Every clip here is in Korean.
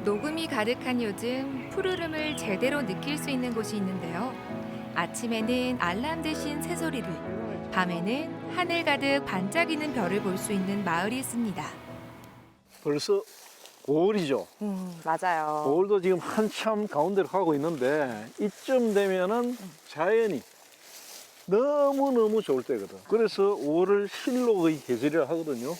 녹음이 가득한 요즘 푸르름을 제대로 느낄 수 있는 곳이 있는데요. 아침에는 알람 대신 새소리를, 밤에는 하늘 가득 반짝이는 별을 볼 수 있는 마을이 있습니다. 벌써 5월이죠. 맞아요. 5월도 지금 한참 가운데로 가고 있는데 이쯤 되면은 자연이 너무너무 좋을 때거든. 그래서 5월을 실록의 계절이라 하거든요.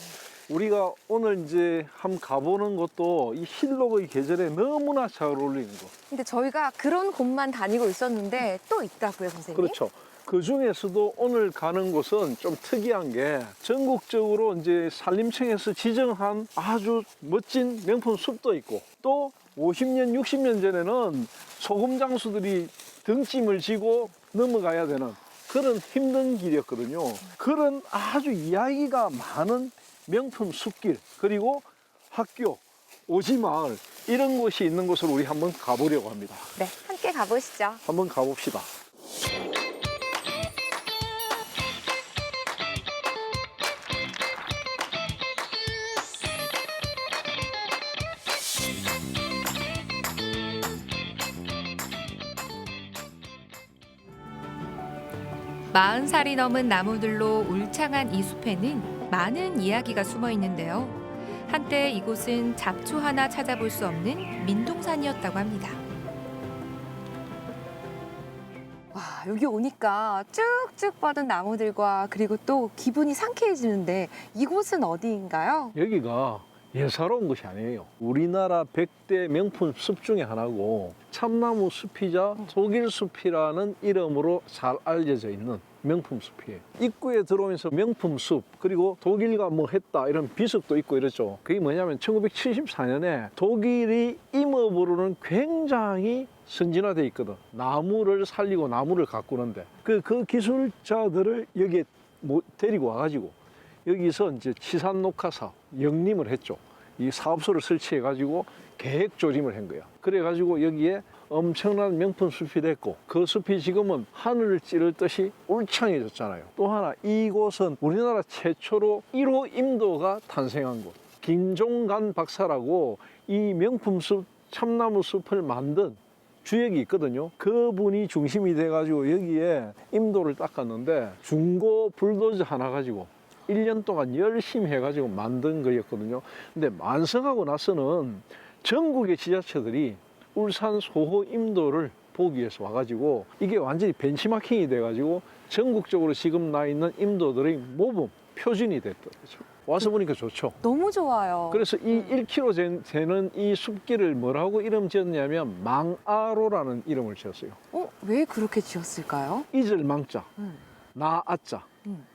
우리가 오늘 이제 한번 가보는 것도 이 실록의 계절에 너무나 잘 어울리는 거. 근데 저희가 그런 곳만 다니고 있었는데 또 있다고요, 선생님? 그렇죠. 그 중에서도 오늘 가는 곳은 좀 특이한 게 전국적으로 이제 산림청에서 지정한 아주 멋진 명품 숲도 있고 또 50년, 60년 전에는 소금 장수들이 등짐을 지고 넘어가야 되는 그런 힘든 길이었거든요. 그런 아주 이야기가 많은 명품 숲길, 그리고 학교, 오지마을 이런 곳이 있는 곳으로 우리 한번 가보려고 합니다. 네, 함께 가보시죠. 한번 가봅시다. 마흔 살이 넘은 나무들로 울창한 이 숲에는 많은 이야기가 숨어 있는데요. 한때 이곳은 잡초 하나 찾아볼 수 없는 민둥산이었다고 합니다. 와, 여기 오니까 쭉쭉 뻗은 나무들과 그리고 또 기분이 상쾌해지는데 이곳은 어디인가요? 여기가 예사로운 것이 아니에요. 우리나라 100대 명품 숲 중에 하나고 참나무 숲이자 독일 숲이라는 이름으로 잘 알려져 있는 명품 숲이에요. 입구에 들어오면서 명품 숲, 그리고 독일과 뭐 했다 이런 비석도 있고 이랬죠. 그게 뭐냐면 1974년에 독일이 임업으로는 굉장히 선진화돼 있거든. 나무를 살리고 나무를 가꾸는데 그 기술자들을 여기에 데리고 와가지고 여기서 이제 치산 녹화 사업 영림을 했죠. 이 사업소를 설치해 가지고 계획 조림을 한 거야. 그래 가지고 여기에 엄청난 명품 숲이 됐고 그 숲이 지금은 하늘을 찌를 듯이 울창해졌잖아요. 또 하나 이곳은 우리나라 최초로 1호 임도가 탄생한 곳. 김종관 박사라고 이 명품 숲 참나무 숲을 만든 주역이 있거든요. 그분이 중심이 돼 가지고 여기에 임도를 닦았는데 중고 불도저 하나 가지고 1년 동안 열심히 해가지고 만든 거였거든요. 근데 완성하고 나서는 전국의 지자체들이 울산 소호 임도를 보기 위해서 와가지고 이게 완전히 벤치마킹이 돼가지고 전국적으로 지금 나 있는 임도들의 모범, 표준이 됐더라고요. 와서 보니까 좋죠. 너무 좋아요. 그래서 이 1km 되는 이 숲길을 뭐라고 이름 지었냐면 망아로라는 이름을 지었어요. 왜 그렇게 지었을까요? 잊을 망자, 나아자,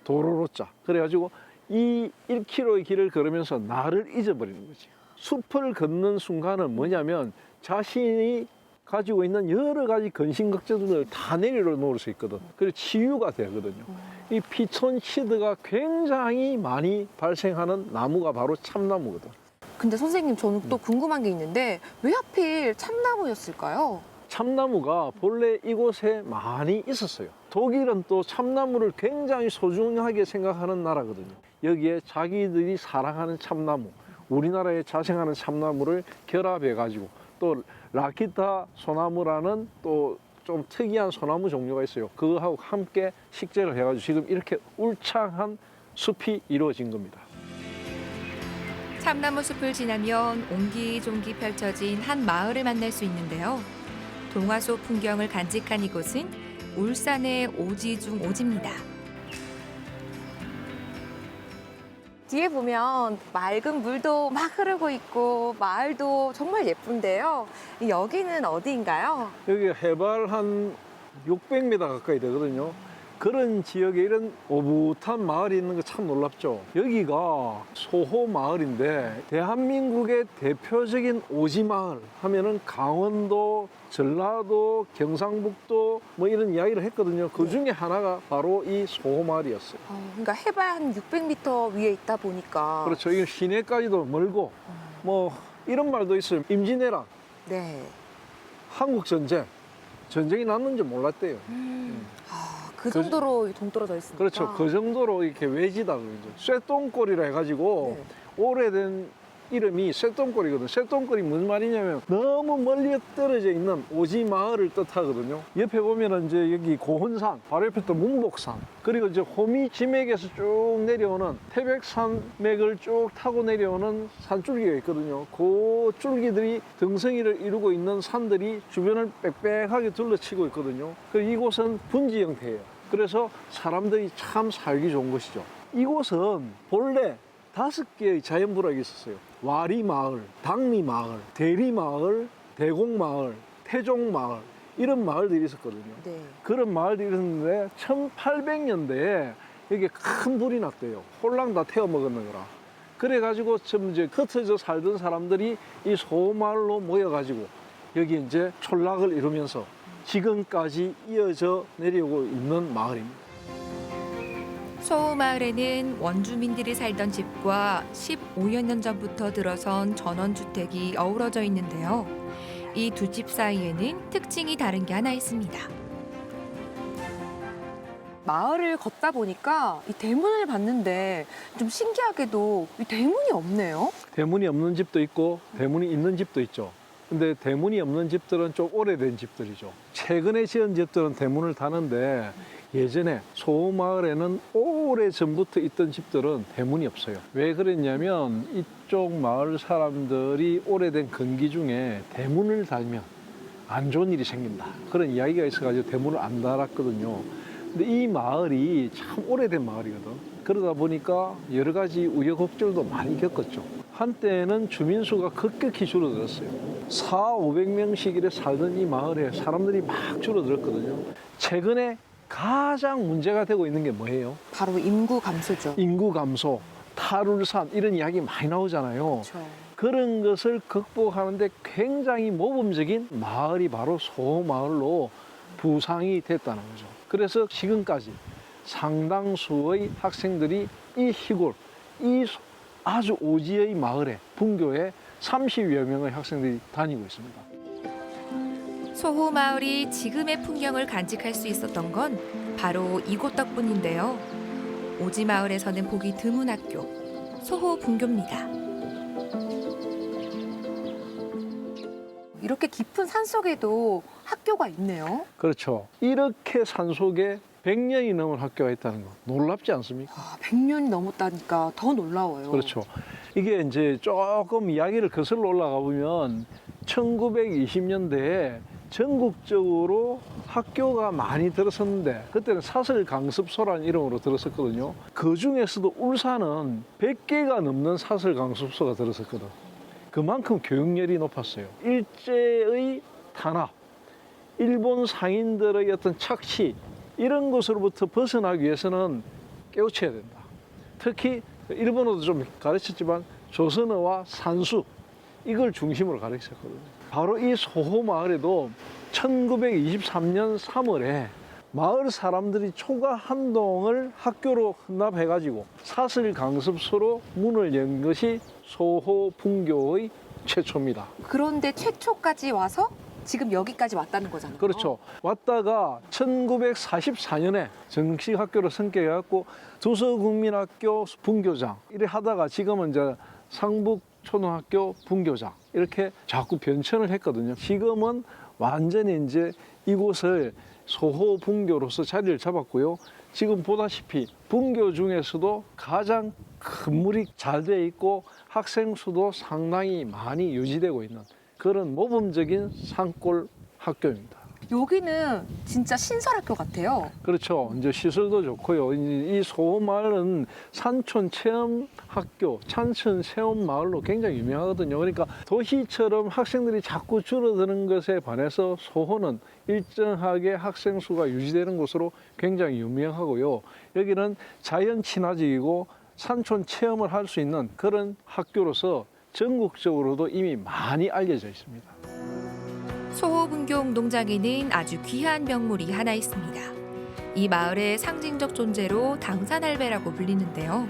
도로로자. 그래가지고 이 1km의 길을 걸으면서 나를 잊어버리는 거지. 숲을 걷는 순간은 뭐냐면 자신이 가지고 있는 여러 가지 근심걱정들을 다 내려놓을 수 있거든. 그래서 치유가 되거든요. 이 피톤치드가 굉장히 많이 발생하는 나무가 바로 참나무거든. 근데 선생님, 저는 또 궁금한 게 있는데 왜 하필 참나무였을까요? 참나무가 본래 이곳에 많이 있었어요. 독일은 또 참나무를 굉장히 소중하게 생각하는 나라거든요. 여기에 자기들이 사랑하는 참나무, 우리나라에 자생하는 참나무를 결합해가지고 또 라키타 소나무라는 또 좀 특이한 소나무 종류가 있어요. 그거하고 함께 식재를 해가지고 지금 이렇게 울창한 숲이 이루어진 겁니다. 참나무 숲을 지나면 옹기종기 펼쳐진 한 마을을 만날 수 있는데요. 동화 속 풍경을 간직한 이곳은 울산의 오지 중 오지입니다. 뒤에 보면 맑은 물도 막 흐르고 있고 마을도 정말 예쁜데요. 여기는 어디인가요? 여기 해발 한 600m 가까이 되거든요. 그런 지역에 이런 오붓한 마을이 있는 거 참 놀랍죠. 여기가 소호 마을인데 대한민국의 대표적인 오지 마을 하면은 강원도, 전라도, 경상북도 뭐 이런 이야기를 했거든요. 그 중에 하나가 바로 이 소호 마을이었어요. 그러니까 해발 한 600m 위에 있다 보니까. 그렇죠. 이 시내까지도 멀고 뭐 이런 말도 있어요. 임진왜란, 네. 한국 전쟁이 났는지 몰랐대요. 그 정도로 동떨어져 있으니까. 그렇죠. 그 정도로 이렇게 외지다 그러죠. 쇠똥골이라 해가지고 네. 오래된 이름이 쇳덩굴이거든. 쇳덩굴이 무슨 말이냐면 너무 멀리 떨어져 있는 오지 마을을 뜻하거든요. 옆에 보면은 이제 여기 고훈산, 바로 옆에 또 문복산, 그리고 이제 호미 지맥에서 쭉 내려오는 태백산맥을 쭉 타고 내려오는 산줄기가 있거든요. 그 줄기들이 등성이를 이루고 있는 산들이 주변을 빽빽하게 둘러치고 있거든요. 그리고 이곳은 분지 형태예요. 그래서 사람들이 참 살기 좋은 곳이죠. 이곳은 본래 5개의 자연부락이 있었어요. 와리마을, 당리마을, 대리마을, 대곡마을, 태종마을, 이런 마을들이 있었거든요. 네. 그런 마을들이 있었는데 1800년대에 여기 큰 불이 났대요. 홀랑 다 태워먹었는 거라. 그래가지고 좀 이제 흩어져 살던 사람들이 이 소마을로 모여가지고 여기 이제 촌락을 이루면서 지금까지 이어져 내려오고 있는 마을입니다. 소호마을에는 원주민들이 살던 집과 15여 년 전부터 들어선 전원주택이 어우러져 있는데요. 이 두 집 사이에는 특징이 다른 게 하나 있습니다. 마을을 걷다 보니까 이 대문을 봤는데 좀 신기하게도 이 대문이 없네요. 대문이 없는 집도 있고 대문이 있는 집도 있죠. 근데 대문이 없는 집들은 좀 오래된 집들이죠. 최근에 지은 집들은 대문을 다는데 예전에 소마을에는 오래전부터 있던 집들은 대문이 없어요. 왜 그랬냐면 이쪽 마을 사람들이 오래된 건기 중에 대문을 달면 안 좋은 일이 생긴다. 그런 이야기가 있어가지고 대문을 안 달았거든요. 근데 이 마을이 참 오래된 마을이거든. 그러다 보니까 여러 가지 우여곡절도 많이 겪었죠. 한때는 주민수가 급격히 줄어들었어요. 400~500명씩 이래 살던 이 마을에 사람들이 막 줄어들었거든요. 최근에 가장 문제가 되고 있는 게 뭐예요? 바로 인구 감소죠. 인구 감소, 탈울산 이런 이야기 많이 나오잖아요. 그렇죠. 그런 것을 극복하는데 굉장히 모범적인 마을이 바로 소마을로 부상이 됐다는 거죠. 그래서 지금까지 상당수의 학생들이 이 시골, 이 아주 오지의 마을에, 분교에 30여 명의 학생들이 다니고 있습니다. 소호마을이 지금의 풍경을 간직할 수 있었던 건 바로 이곳 덕분인데요. 오지마을에서는 보기 드문 학교, 소호분교입니다. 이렇게 깊은 산 속에도 학교가 있네요. 그렇죠. 이렇게 산속에 100년이 넘은 학교가 있다는 거 놀랍지 않습니까? 100년이 넘었다니까 더 놀라워요. 그렇죠. 이게 이제 조금 이야기를 거슬러 올라가 보면 1920년대에 전국적으로 학교가 많이 들었었는데 그때는 사설강습소라는 이름으로 들었었거든요. 그 중에서도 울산은 100개가 넘는 사설강습소가 들었었거든. 그만큼 교육열이 높았어요. 일제의 탄압, 일본 상인들의 어떤 착취 이런 것으로부터 벗어나기 위해서는 깨우쳐야 된다. 특히 일본어도 좀 가르쳤지만 조선어와 산수 이걸 중심으로 가르쳤거든요. 바로 이 소호마을에도 1923년 3월에 마을 사람들이 초가 한 동을 학교로 혼납해가지고 사설강습소로 문을 연 것이 소호분교의 최초입니다. 그런데 최초까지 와서 지금 여기까지 왔다는 거잖아요. 그렇죠. 왔다가 1944년에 정식 학교로 승격해갖고 두서국민학교 분교장 이래 하다가 지금은 이제 상북초등학교 분교장 이렇게 자꾸 변천을 했거든요. 지금은 완전히 이제 이곳을 소호 분교로서 자리를 잡았고요. 지금 보다시피 분교 중에서도 가장 건물이 잘 돼 있고 학생 수도 상당히 많이 유지되고 있는 그런 모범적인 산골 학교입니다. 여기는 진짜 신설학교 같아요. 그렇죠. 이제 시설도 좋고요. 이 소호마을은 산촌 체험 학교, 찬천 체험 마을로 굉장히 유명하거든요. 그러니까 도시처럼 학생들이 자꾸 줄어드는 것에 반해서 소호는 일정하게 학생 수가 유지되는 곳으로 굉장히 유명하고요. 여기는 자연 친화적이고 산촌 체험을 할 수 있는 그런 학교로서 전국적으로도 이미 많이 알려져 있습니다. 소호분교 운동장에는 아주 귀한 명물이 하나 있습니다. 이 마을의 상징적 존재로 당산할배라고 불리는데요.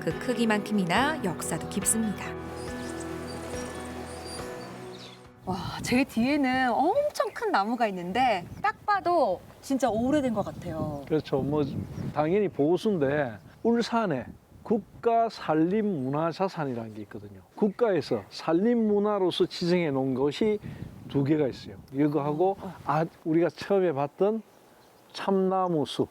그 크기만큼이나 역사도 깊습니다. 와, 제 뒤에는 엄청 큰 나무가 있는데 딱 봐도 진짜 오래된 것 같아요. 그렇죠. 뭐 당연히 보수인데 울산에 국가 산림문화자산이라는 게 있거든요. 국가에서 산림문화로서 지정해 놓은 것이 두 개가 있어요. 이거하고 우리가 처음에 봤던 참나무 숲.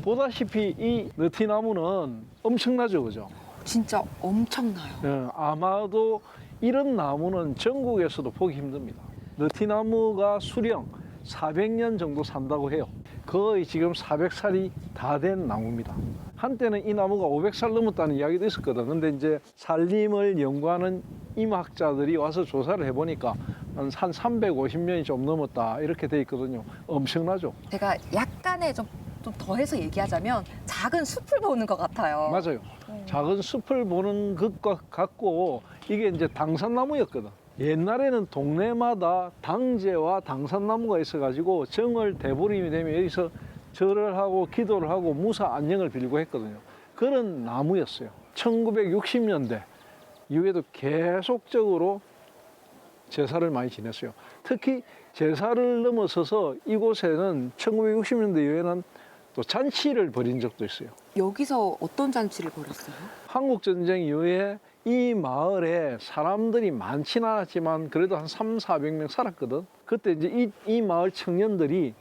보다시피 이 느티나무는 엄청나죠, 그죠? 진짜 엄청나요. 예, 아마도 이런 나무는 전국에서도 보기 힘듭니다. 느티나무가 수령 400년 정도 산다고 해요. 거의 지금 400살이 다 된 나무입니다. 한때는 이 나무가 500살 넘었다는 이야기도 있었거든. 근데 이제 산림을 연구하는 임학자들이 와서 조사를 해보니까 한 350년이 좀 넘었다 이렇게 돼 있거든요. 엄청나죠? 제가 약간의 좀 더해서 얘기하자면 작은 숲을 보는 것 같아요. 맞아요. 작은 숲을 보는 것과 같고 이게 이제 당산나무였거든. 옛날에는 동네마다 당제와 당산나무가 있어가지고 정월 대보름이 되면 여기서 절을 하고 기도를 하고 무사 안녕을 빌고 했거든요. 그런 나무였어요. 1960년대 이후에도 계속적으로 제사를 많이 지냈어요. 특히 제사를 넘어서서 이곳에는 1960년대 이후에는 또 잔치를 벌인 적도 있어요. 여기서 어떤 잔치를 벌였어요? 한국전쟁 이후에 이 마을에 사람들이 많지는 않았지만 그래도 한 300~400명 살았거든. 그때 이제 이 마을 청년들이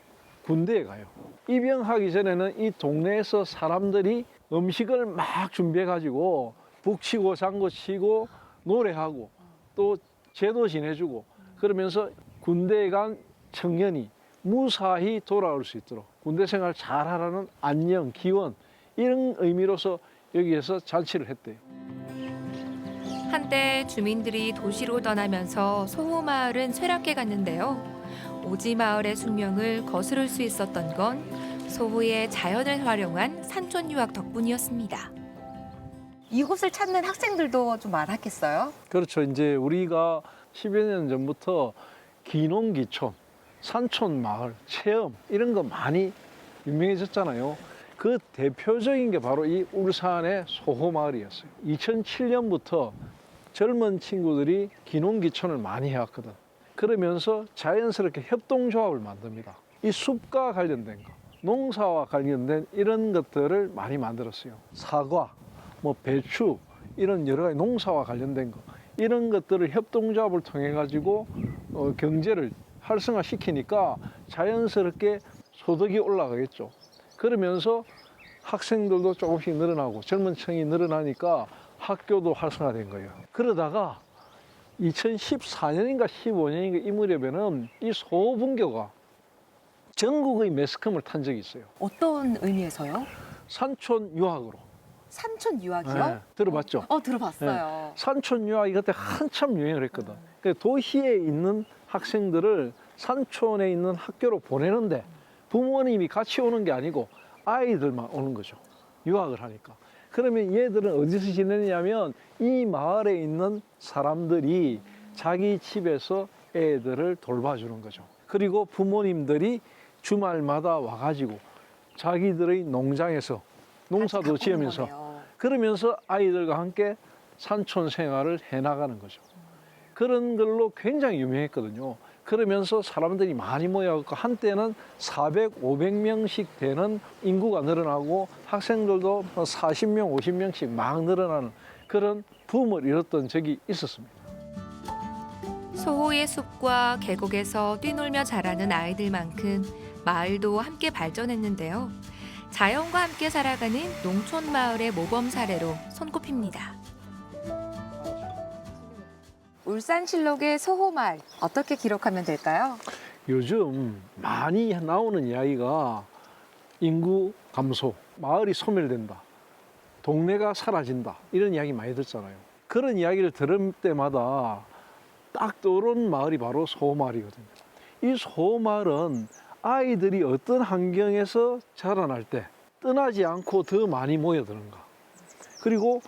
군대에 가요. 입영하기 전에는 이 동네에서 사람들이 음식을 막 준비해가지고 북치고 장구치고 노래하고 또 제도 지내주고 그러면서 군대에 간 청년이 무사히 돌아올 수 있도록 군대 생활 잘하라는 안녕, 기원 이런 의미로서 여기에서 잔치를 했대요. 한때 주민들이 도시로 떠나면서 소호마을은 쇠락해 갔는데요. 오지마을의 숙명을 거스를 수 있었던 건 소호의 자연을 활용한 산촌 유학 덕분이었습니다. 이곳을 찾는 학생들도 좀 많았겠어요? 그렇죠. 이제 우리가 10여 년 전부터 기농기촌, 산촌 마을, 체험 이런 거 많이 유명해졌잖아요. 그 대표적인 게 바로 이 울산의 소호마을이었어요. 2007년부터 젊은 친구들이 기농기촌을 많이 해왔거든. 그러면서 자연스럽게 협동조합을 만듭니다. 이 숲과 관련된 거, 농사와 관련된 이런 것들을 많이 만들었어요. 사과, 뭐 배추 이런 여러 가지 농사와 관련된 거 이런 것들을 협동조합을 통해 가지고 경제를 활성화시키니까 자연스럽게 소득이 올라가겠죠. 그러면서 학생들도 조금씩 늘어나고 젊은 층이 늘어나니까 학교도 활성화된 거예요. 그러다가 2014년인가 15년인가 이 무렵에는 이 소분교가 전국의 매스컴을 탄 적이 있어요. 어떤 의미에서요? 산촌 유학으로. 산촌 유학이요? 네, 들어봤죠? 들어봤어요. 산촌 유학이 그때 한참 유행을 했거든. 그러니까 도시에 있는 학생들을 산촌에 있는 학교로 보내는데 부모님이 같이 오는 게 아니고 아이들만 오는 거죠. 유학을 하니까. 그러면 얘들은 어디서 지내냐면 이 마을에 있는 사람들이 자기 집에서 애들을 돌봐주는 거죠. 그리고 부모님들이 주말마다 와가지고 자기들의 농장에서 농사도 지으면서 그러면서 아이들과 함께 산촌 생활을 해나가는 거죠. 그런 걸로 굉장히 유명했거든요. 그러면서 사람들이 많이 모여갖고 한때는 400, 500명씩 되는 인구가 늘어나고 학생들도 40명, 50명씩 막 늘어나는 그런 붐을 이뤘던 적이 있었습니다. 소호의 숲과 계곡에서 뛰놀며 자라는 아이들만큼 마을도 함께 발전했는데요. 자연과 함께 살아가는 농촌 마을의 모범 사례로 손꼽힙니다. 울산실록의 소호마을 어떻게 기록하면 될까요? 요즘 많이 나오는 이야기가 인구 감소, 마을이 소멸된다, 동네가 사라진다 이런 이야기 많이 듣잖아요. 그런 이야기를 들을 때마다 딱 떠오르는 마을이 바로 소호마을이거든요. 이 소호마을은 아이들이 어떤 환경에서 자라날 때 떠나지 않고 더 많이 모여드는가. 그리고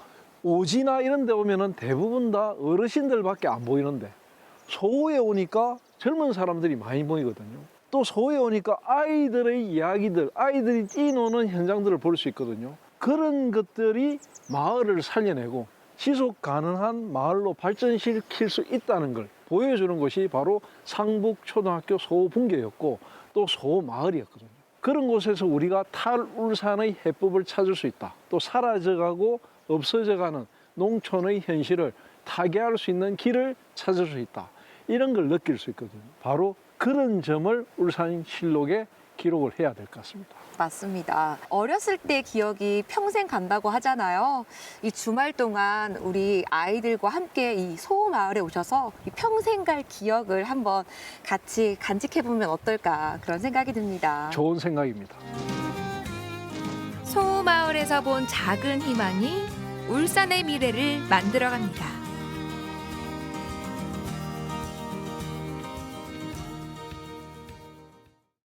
오지나 이런 데 오면은 대부분 다 어르신들밖에 안 보이는데 소호에 오니까 젊은 사람들이 많이 보이거든요. 또 소호에 오니까 아이들의 이야기들, 아이들이 뛰노는 현장들을 볼 수 있거든요. 그런 것들이 마을을 살려내고 지속 가능한 마을로 발전시킬 수 있다는 걸 보여주는 것이 바로 상북초등학교 소호분교였고 또 소호마을이었거든요. 그런 곳에서 우리가 탈울산의 해법을 찾을 수 있다. 또 사라져가고 없어져가는 농촌의 현실을 타개할 수 있는 길을 찾을 수 있다. 이런 걸 느낄 수 있거든요. 바로 그런 점을 울산실록에 기록을 해야 될 것 같습니다. 맞습니다. 어렸을 때 기억이 평생 간다고 하잖아요. 이 주말 동안 우리 아이들과 함께 이 소마을에 오셔서 이 평생 갈 기억을 한번 같이 간직해보면 어떨까 그런 생각이 듭니다. 좋은 생각입니다. 소마을에서 본 작은 희망이 울산의 미래를 만들어갑니다.